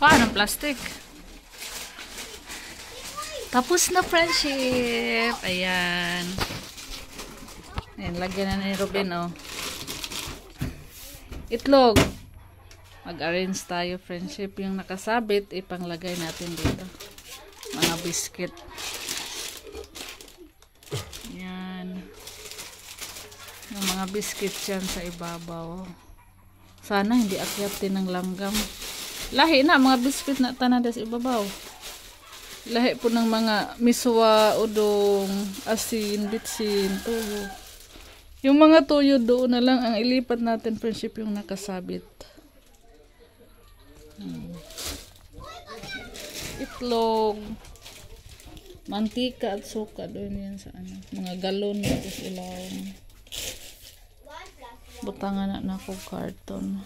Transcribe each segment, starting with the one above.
Paano plastic? Tapos na friendship. Ayan. Ayan, lagyan na ni Ruben, oh. Itlog. Mag-arrange tayo, friendship. Yung nakasabit, ipanglagay natin dito. Mga biscuit. Ayan. Yung mga biscuit yan sa ibabaw. Sana hindi akyatin ng langgam. Lahi na, mga biscuit na tanan sa ibabaw. Lahi po ng mga miswa, udong, asin, bitsin, tuyo. Yung mga tuyo doon na lang ang ilipat natin, friendship, yung nakasabit. Itlog, mantika at suka doon yan sa ano, mga galon dito sa ilaw. Butangan na ako karton.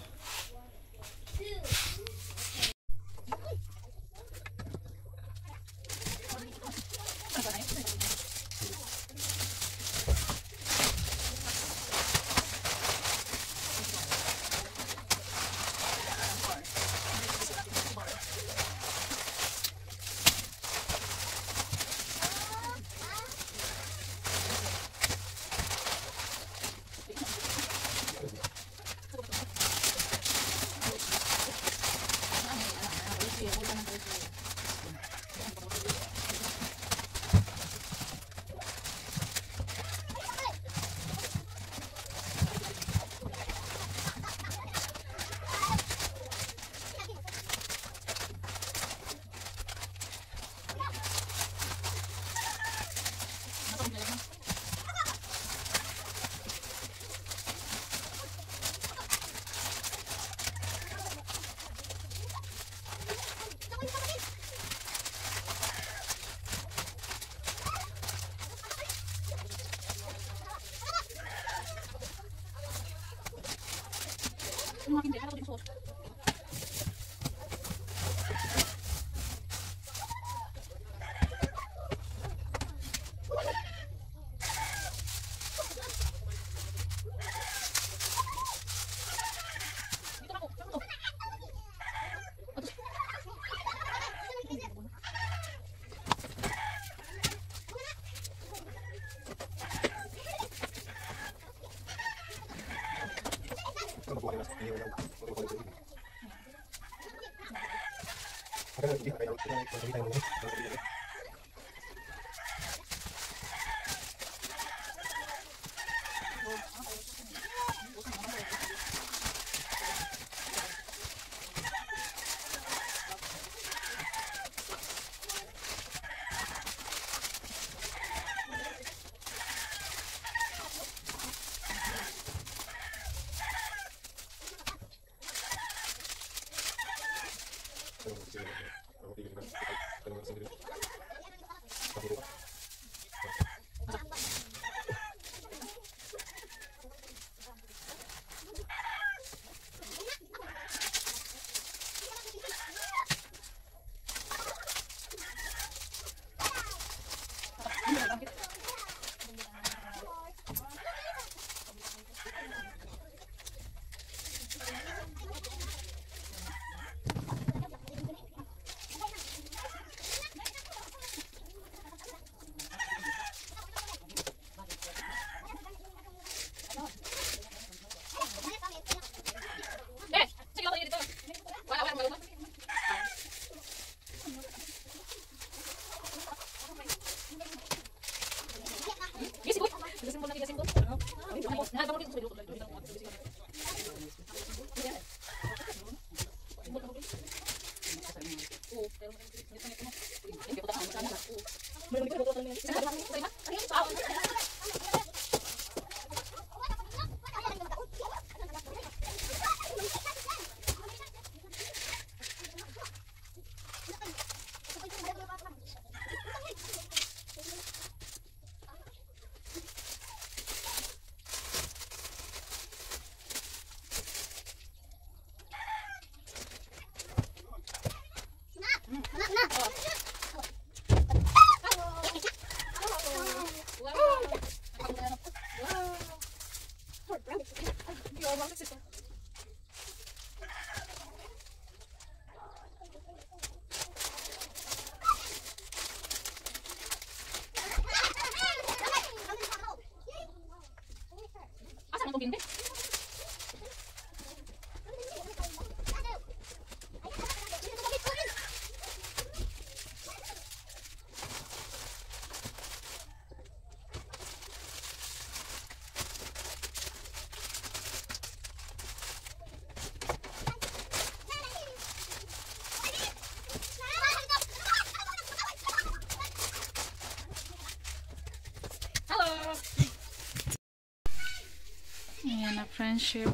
friendship.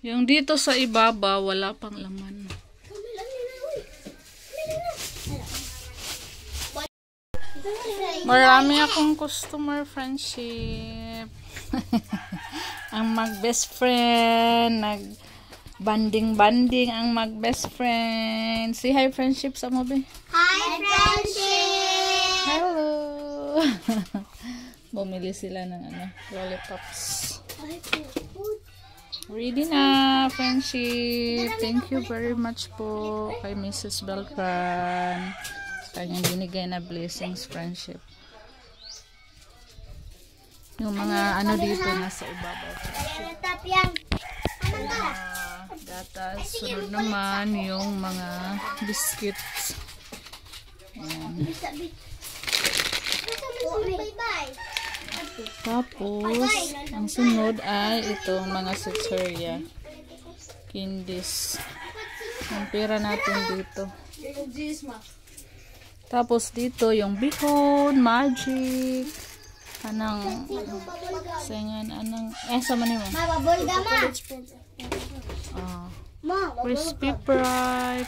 Yung dito sa ibaba, wala pang laman. Marami akong customer, friendship. Ang mag-best friend, nag-banding-banding ang mag-best friend. Say hi, friendship, sa mo, be. Hi, friendship! Hello! Bumili sila ng lollipops. Ready na, friendship. Thank you very much po kay Mrs. Beltran. Kanyang binigay na blessings, friendship. Yung mga dito nasa ibabaw. Gatas. Sunod naman yung mga biscuits. Ayan. Tapos, ang sunod ay itong mga Saturya. Candies. Ang pera natin dito. Tapos dito yung bihon, magic. Sama ni mo. Crispy fry.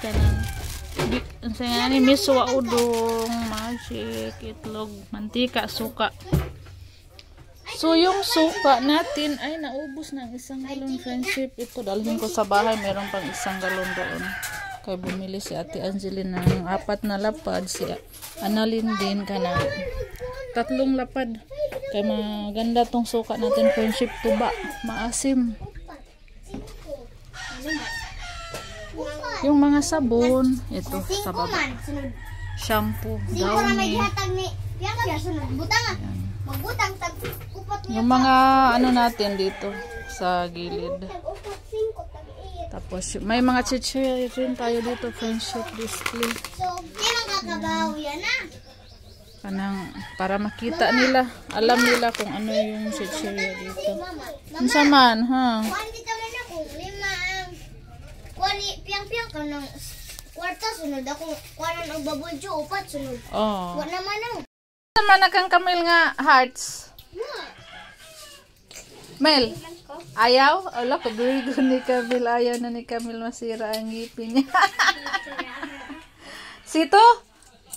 Sayangan ni miswa udong, magic, itlog, mantika, suka. So yung suka natin ay naubos ng 1 galon, friendship. Ito dalhin ko sa bahay, meron pang 1 galon doon. Kaya bumili si Ate Angelina ng 4 na lapad, si Annalyn din kana 3 lapad. Kaya maganda tong suka natin, friendship, tuba, maasim. Yung mga sabon, ito sa baba. Shampoo, downy. Yung mga natin dito sa gilid. Tapos may mga chichirya rin tayo dito, friendship display. Para makita nila, alam nila kung ano yung chichirya dito. Unsa man, ha? Piang-piang ka ng kwarta, sunod ako. Kuwanan ang babuljo, 4 sunod. Oh. Wala naman ang. Naman na kang Camille nga hearts. Mel, ayaw? Ala, pabirigo ni Camille. Ayaw na ni Camille masira ang ngipin niya. Sito?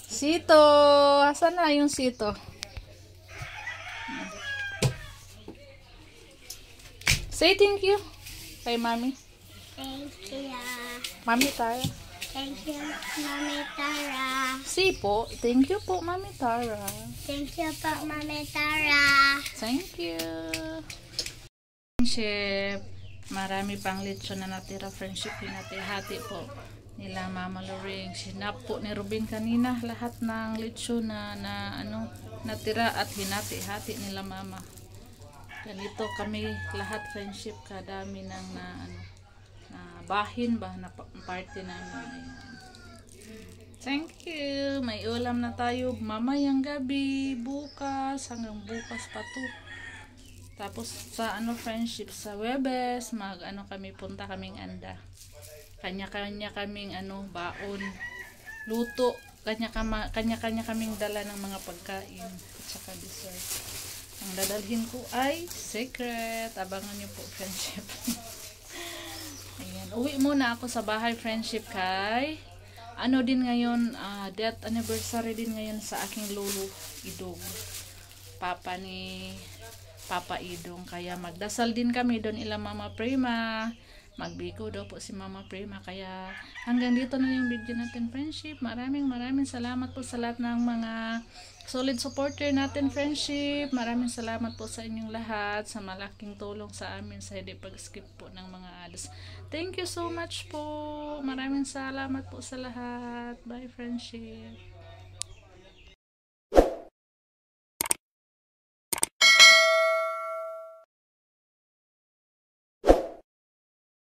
Sito. Asan na yung sito? Say thank you kay Mami. Thank you. Mami Tara. Thank you, Mami Tara. Si po. Thank you po, Mami Tara. Thank you po, Mami Tara. Thank you. Friendship. Marami pang lechon na natira, friendship. Hinati-hati po nila Mama Loring. Sinap po ni Rubin kanina. Lahat ng lechon na natira at hinati-hati nila Mama. Ganito kami lahat, friendship. Kadami ng na bahin ba na party namin. Ayan. Thank you. May ulam na tayo mamayang gabi, bukas, hanggang bukas pa to. Tapos sa friendship sa Webes, kami punta kaming anda. Kanya-kanya kaming baon, luto, kanya-kanya kaming dala ng mga pagkain at saka dessert. Ang dadalhin ko ay secret. Abangan niyo po, friendship. Ayan, uwi muna ako sa bahay, friendship, kay din ngayon, death anniversary din ngayon sa aking lolo Idong, papa ni Papa Idong. Kaya magdasal din kami doon ila Mama Prima. Magbiko daw po si Mama Prima. Kaya hanggang dito na yung video natin, friendship. Maraming salamat po sa lahat ng mga solid supporter natin, friendship. Maraming salamat po sa inyong lahat, sa malaking tulong sa amin sa hindi pag-skip po ng mga ads. Thank you so much po. Maraming salamat po sa lahat. Bye, friendship.